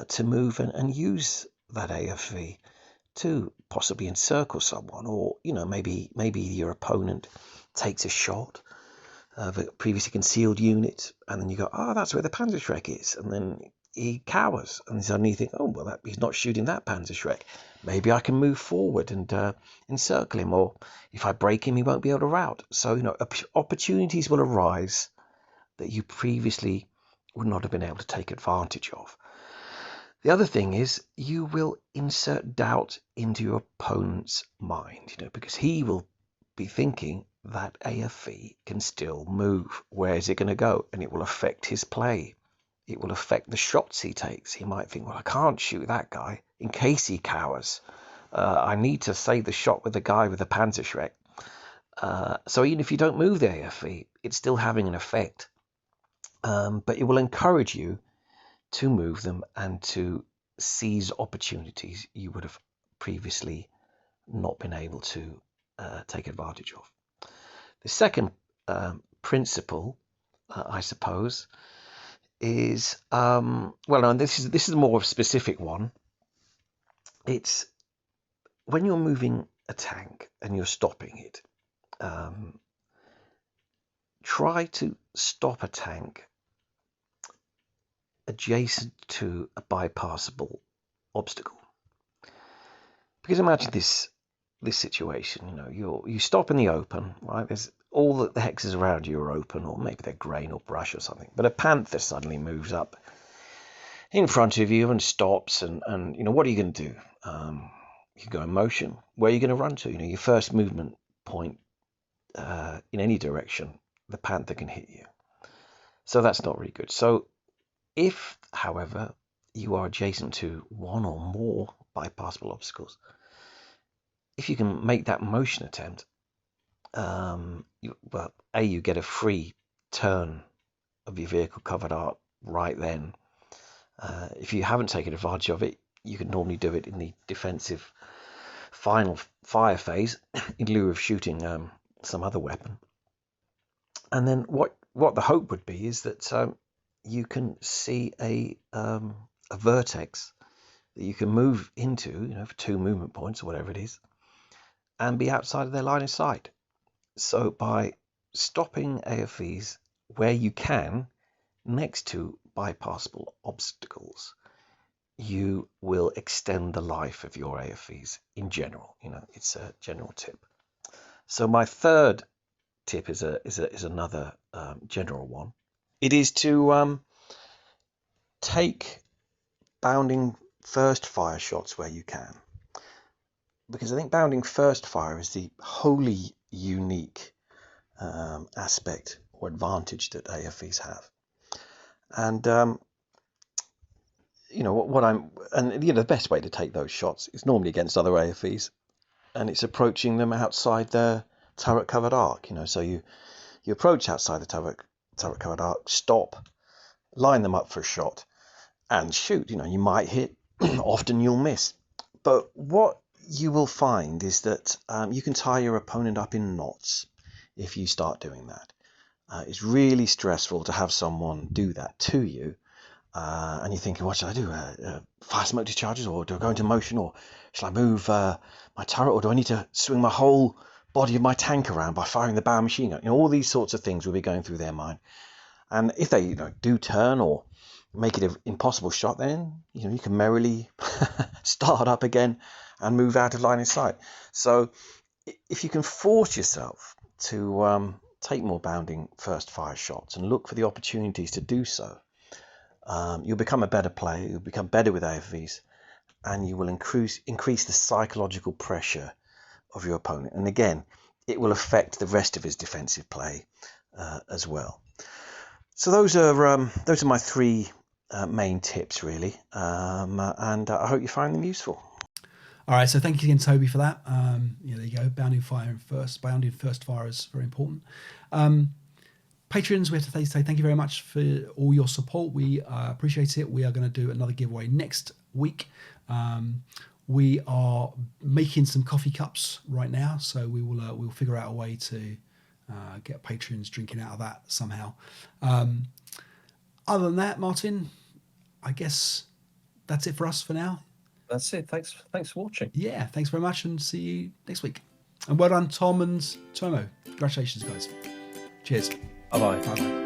S3: to move and use that AFV to possibly encircle someone, or maybe your opponent takes a shot of a previously concealed unit, and then you go, oh, that's where the Panzerschreck is, and then he cowers, and suddenly you think, oh well, he's not shooting that Panzerschreck. Maybe I can move forward and encircle him, or if I break him, he won't be able to rout. So opportunities will arise that you previously would not have been able to take advantage of. The other thing is, you will insert doubt into your opponent's mind, because he will be thinking that AFV can still move. Where is it going to go? And it will affect his play. It will affect the shots he takes. He might think, well, I can't shoot that guy in case he cowers. I need to save the shot with the guy with the Panzerschreck. So even if you don't move the AFV, it's still having an effect. But it will encourage you to move them and to seize opportunities you would have previously not been able to take advantage of. The second principle, I suppose, is and this is more of a specific one. It's when you're moving a tank and you're stopping it, try to stop a tank adjacent to a bypassable obstacle. Because imagine this situation, you stop in the open, right? There's all the hexes around you are open, or maybe they're grain or brush or something, but a panther suddenly moves up in front of you and stops, and what are you going to do? You go in motion. Where are you going to run to? Your first movement point in any direction, the panther can hit you. So that's not really good. So if, however, you are adjacent to one or more bypassable obstacles, if you can make that motion attempt, you get a free turn of your vehicle covered art right then. If you haven't taken advantage of it, you can normally do it in the defensive final fire phase in lieu of shooting some other weapon. And then what the hope would be is that you can see a vertex that you can move into, for 2 movement points or whatever it is, and be outside of their line of sight. So by stopping AFVs where you can next to bypassable obstacles, you will extend the life of your AFVs in general. It's a general tip. So my third tip is another general one. It is to take bounding first fire shots where you can, because I think bounding first fire is the wholly unique aspect or advantage that AFVs have. And the best way to take those shots is normally against other AFVs, and it's approaching them outside their turret covered arc. So you approach outside the turret covered arc, stop, line them up for a shot, and shoot. You might hit, often you'll miss. But what you will find is that you can tie your opponent up in knots if you start doing that. It's really stressful to have someone do that to you, and you're thinking, what should I do? Fire smoke discharges, or do I go into motion, or shall I move my turret, or do I need to swing my whole body of my tank around by firing the bow machine gun? You know, all these sorts of things will be going through their mind. And if they do turn or make it an impossible shot, then you can merrily start up again and move out of line of sight. So if you can force yourself to take more bounding first fire shots and look for the opportunities to do so, you'll become a better player, you'll become better with AFVs, and you will increase the psychological pressure of your opponent. And again, it will affect the rest of his defensive play as well. So those are my three main tips, really, and I hope you find them useful.
S1: All right, so thank you again, Toby, for that. There you go. Bounding first fire is very important. Patrons, we have to say thank you very much for all your support. We appreciate it. We are going to do another giveaway next week. We are making some coffee cups right now, so we'll figure out a way to get patrons drinking out of that somehow. Other than that, Martin, I guess that's it for us for now.
S2: That's it. Thanks for watching.
S1: Yeah, thanks very much, and see you next week. And well done, Tom and Tuomo. Congratulations, guys. Cheers.
S2: Bye-bye.
S1: Bye-bye.